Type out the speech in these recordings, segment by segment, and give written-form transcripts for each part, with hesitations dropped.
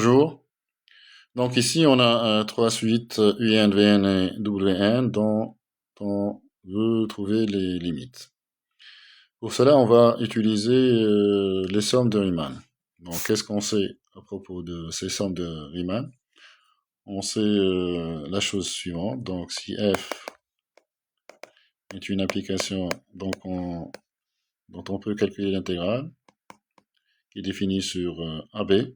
Bonjour. Donc ici, on a trois suites UN, VN et WN dont on veut trouver les limites. Pour cela, on va utiliser les sommes de Riemann. Donc, qu'est-ce qu'on sait à propos de ces sommes de Riemann? On sait la chose suivante. Donc, si f est une application dont on peut calculer l'intégrale, qui est définie sur AB,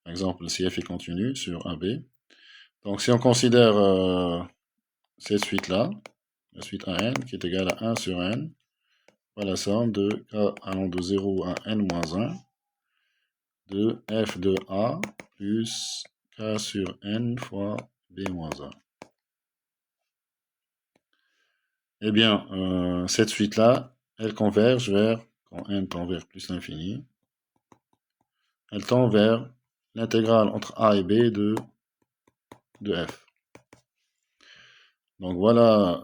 par exemple, si f est continu sur AB. Donc, si on considère cette suite-là, la suite AN, qui est égale à 1 sur N, voilà la somme de k allant de 0 à N-1 de f de A plus k sur N fois B-1. Eh bien, cette suite-là, elle converge vers, quand N tend vers plus l'infini, elle tend vers l'intégrale entre A et B de f. Donc voilà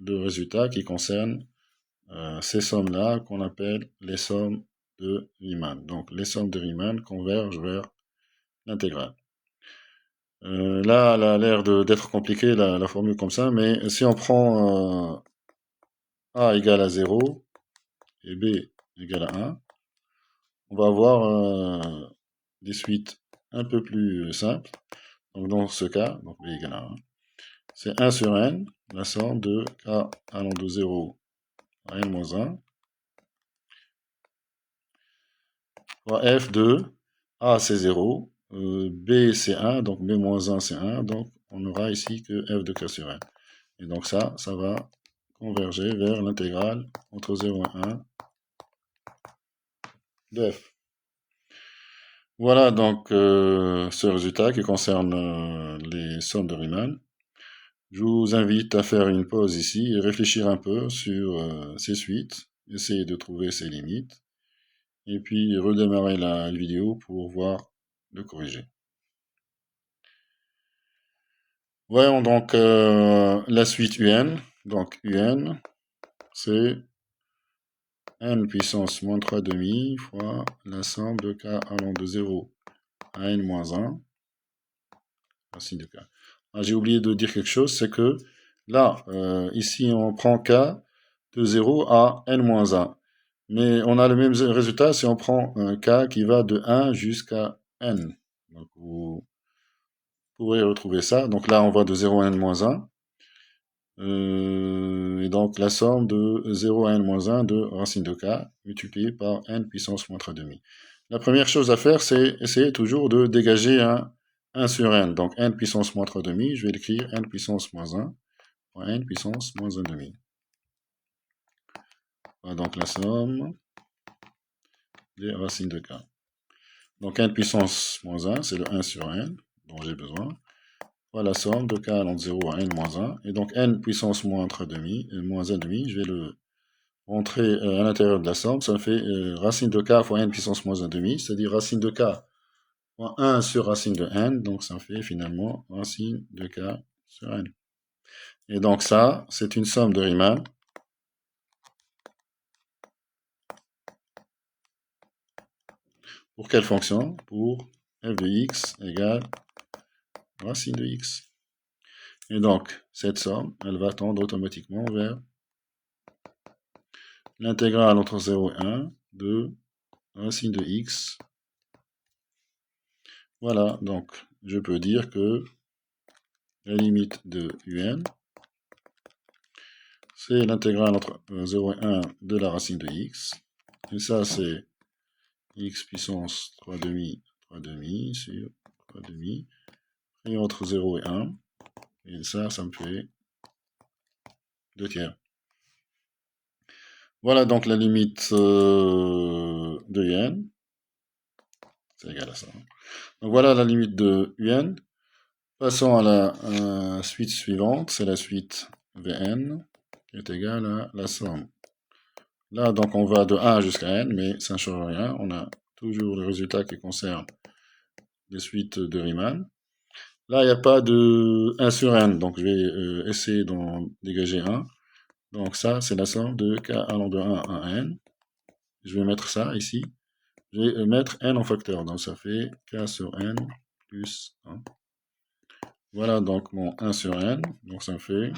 le résultat qui concerne ces sommes-là qu'on appelle les sommes de Riemann. Donc les sommes de Riemann convergent vers l'intégrale. Là, elle a l'air d'être compliquée la formule comme ça, mais si on prend A égale à 0 et B égale à 1, on va avoir des suites un peu plus simples. Donc dans ce cas, donc B égale à 1, c'est 1 sur N, la somme de K allant de 0 à N-1, fois F de A c'est 0, B c'est 1, donc B-1 c'est 1, donc on aura ici que F de K sur N. Et donc ça va converger vers l'intégrale entre 0 et 1 de F. Voilà donc ce résultat qui concerne les sommes de Riemann. Je vous invite à faire une pause ici et réfléchir un peu sur ces suites, essayer de trouver ces limites, et puis redémarrer la vidéo pour voir le corriger. Voyons donc la suite UN. Donc UN, c'est n puissance moins 3 demi fois la somme de k allant de 0 à n moins 1, racine de k. Ah, j'ai oublié de dire quelque chose, c'est que là, ici, on prend k de 0 à n moins 1. Mais on a le même résultat si on prend un k qui va de 1 jusqu'à n. Donc, vous pourrez retrouver ça. Donc là, on va de 0 à n moins 1. Et donc la somme de 0 à n-1 de racine de k multiplié par n puissance moins 3 demi. La première chose à faire, c'est essayer toujours de dégager un 1 sur n. Donc n puissance moins 3 demi, je vais l'écrire n puissance moins 1 fois n puissance moins 1 demi. Voilà donc la somme des racines de k. Donc n puissance moins 1, c'est le 1 sur n dont j'ai besoin. Voilà la somme de k allant de 0 à n-1. Et donc n puissance moins 3 demi, moins 1 demi, je vais le rentrer à l'intérieur de la somme. Ça fait racine de k fois n puissance moins 1 demi, c'est-à-dire racine de k fois 1 sur racine de n. Donc ça fait finalement racine de k sur n. Et donc ça, c'est une somme de Riemann. Pour quelle fonction? Pour f de x égale racine de x. Et donc, cette somme, elle va tendre automatiquement vers l'intégrale entre 0 et 1 de racine de x. Voilà, donc je peux dire que la limite de un, c'est l'intégrale entre 0 et 1 de la racine de x. Et ça, c'est x puissance 3 demi sur 3 demi. Et entre 0 et 1. Et ça me fait 2 tiers. Voilà donc la limite de un. C'est égal à ça. Donc voilà la limite de un. Passons à la suite suivante. C'est la suite Vn qui est égale à la somme. Là, donc, on va de 1 jusqu'à n, mais ça ne change rien. On a toujours le résultat qui concerne les suites de Riemann. Là, il n'y a pas de 1 sur n, donc je vais essayer d'en dégager 1. Donc ça, c'est la somme de k allant de 1 à n. Je vais mettre ça ici. je vais mettre n en facteur. Donc ça fait k sur n plus 1. Voilà donc mon 1 sur n. Donc ça fait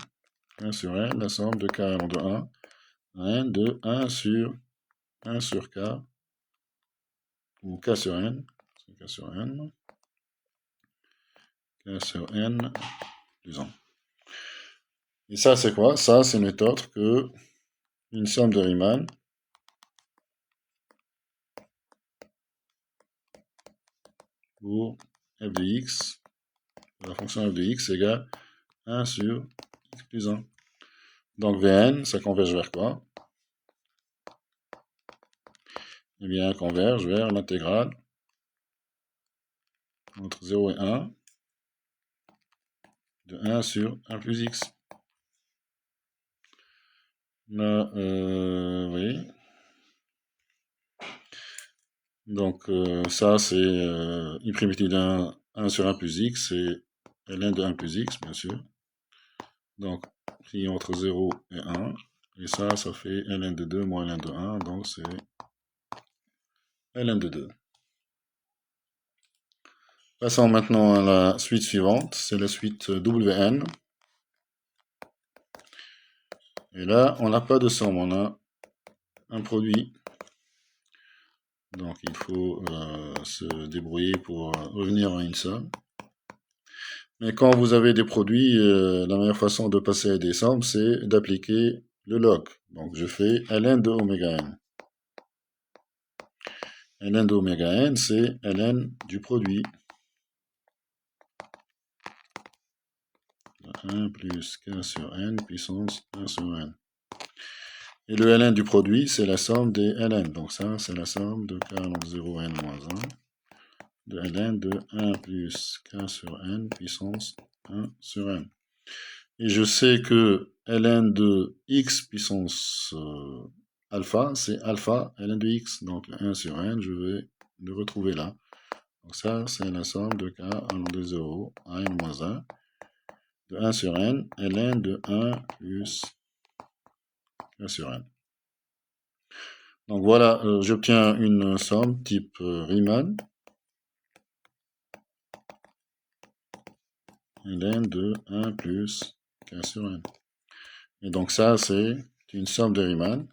1 sur n, la somme de k allant de 1 à n de 1 sur k, ou k sur n, k sur n, k sur n plus 1. Et ça c'est quoi? Ça c'est n'est autre que une somme de Riemann pour f de x, la fonction f de x égale 1 sur x plus 1. Donc Vn, ça converge vers quoi? Eh bien, converge vers l'intégrale entre 0 et 1 de 1 sur 1 plus x. Là, oui. Donc ça, c'est une primitive d'un 1 sur 1 plus x, c'est ln de 1 plus x, bien sûr. Donc, pris entre 0 et 1. Et ça fait ln de 2 moins ln de 1, donc c'est ln de 2. Passons maintenant à la suite suivante, c'est la suite Wn. Et là, on n'a pas de somme, on a un produit. Donc il faut se débrouiller pour revenir à une somme. Mais quand vous avez des produits, la meilleure façon de passer à des sommes, c'est d'appliquer le log. Donc je fais ln de oméga n. Ln de oméga n, c'est ln du produit. 1 plus k sur n puissance 1 sur n. Et le ln du produit, c'est la somme des ln. Donc ça, c'est la somme de k allant de 0 à n moins 1, de ln de 1 plus k sur n puissance 1 sur n. Et je sais que ln de x puissance alpha, c'est alpha ln de x. Donc 1 sur n, je vais le retrouver là. Donc ça, c'est la somme de k allant de 0 à n moins 1, de 1 sur n, ln de 1 plus k sur n. Donc voilà, j'obtiens une somme type Riemann, ln de 1 plus k sur n. Et donc ça, c'est une somme de Riemann.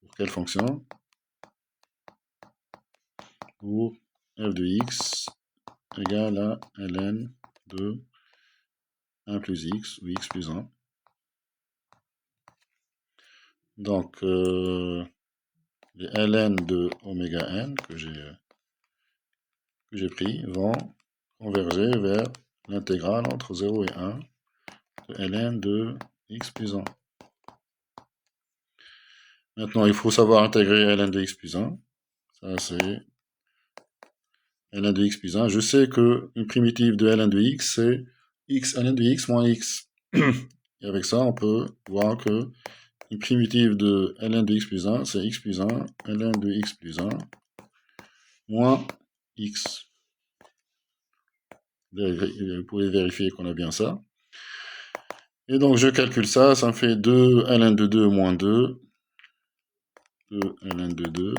Pour quelle fonction? Pour f de x égale à ln de 1 plus x, ou x plus 1. Donc, les ln de oméga n que j'ai pris vont converger vers l'intégrale entre 0 et 1 de ln de x plus 1. Maintenant, il faut savoir intégrer ln de x plus 1. Ça, c'est ln de x plus 1. Je sais qu'une primitive de ln de x, c'est x ln de x moins x. Et avec ça, on peut voir que une primitive de ln de x plus 1, c'est x plus 1, ln de x plus 1, moins x. Vous pouvez vérifier qu'on a bien ça. Et donc, je calcule ça, ça me fait 2 ln de 2 moins 2, 2 ln de 2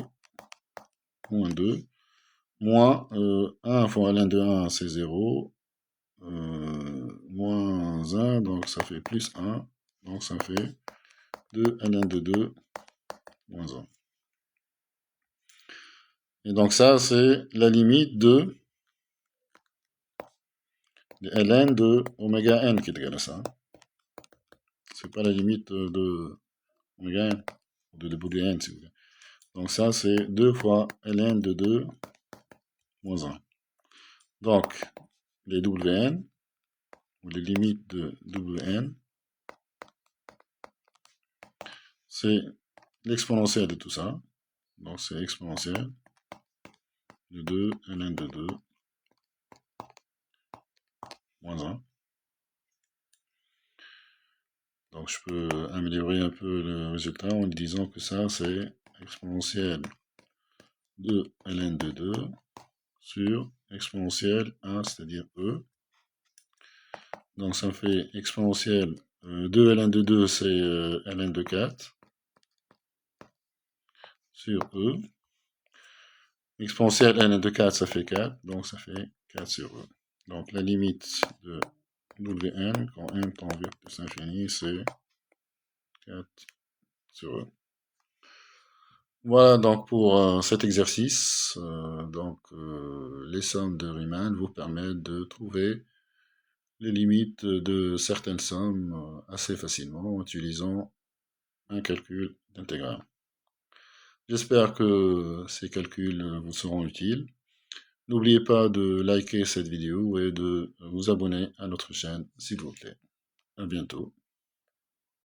moins 2, moins 1 fois ln de 1, c'est 0, moins 1, donc ça fait plus 1, donc ça fait 2 ln de 2 moins 1. Et donc ça, c'est la limite de ln de oméga n qui est égal à ça. C'est pas la limite de oméga n, de Wn, si vous voulez. Donc ça, c'est 2 fois ln de 2 moins 1. Donc, les Wn, ou les limites de Wn, c'est l'exponentielle de tout ça. Donc c'est exponentielle de 2 ln de 2 moins 1. Donc je peux améliorer un peu le résultat en disant que ça, c'est exponentielle de ln de 2 sur exponentielle 1, c'est-à-dire E. Donc ça fait exponentielle 2 ln de 2, c'est ln de 4, sur E. Exponentielle n de 4, ça fait 4, donc ça fait 4 sur E. Donc la limite de Wn, quand m tend vers plus l'infini, c'est 4 sur E. Voilà donc pour cet exercice. Les sommes de Riemann vous permettent de trouver les limites de certaines sommes assez facilement en utilisant un calcul d'intégrale. J'espère que ces calculs vous seront utiles. N'oubliez pas de liker cette vidéo et de vous abonner à notre chaîne, s'il vous plaît. À bientôt.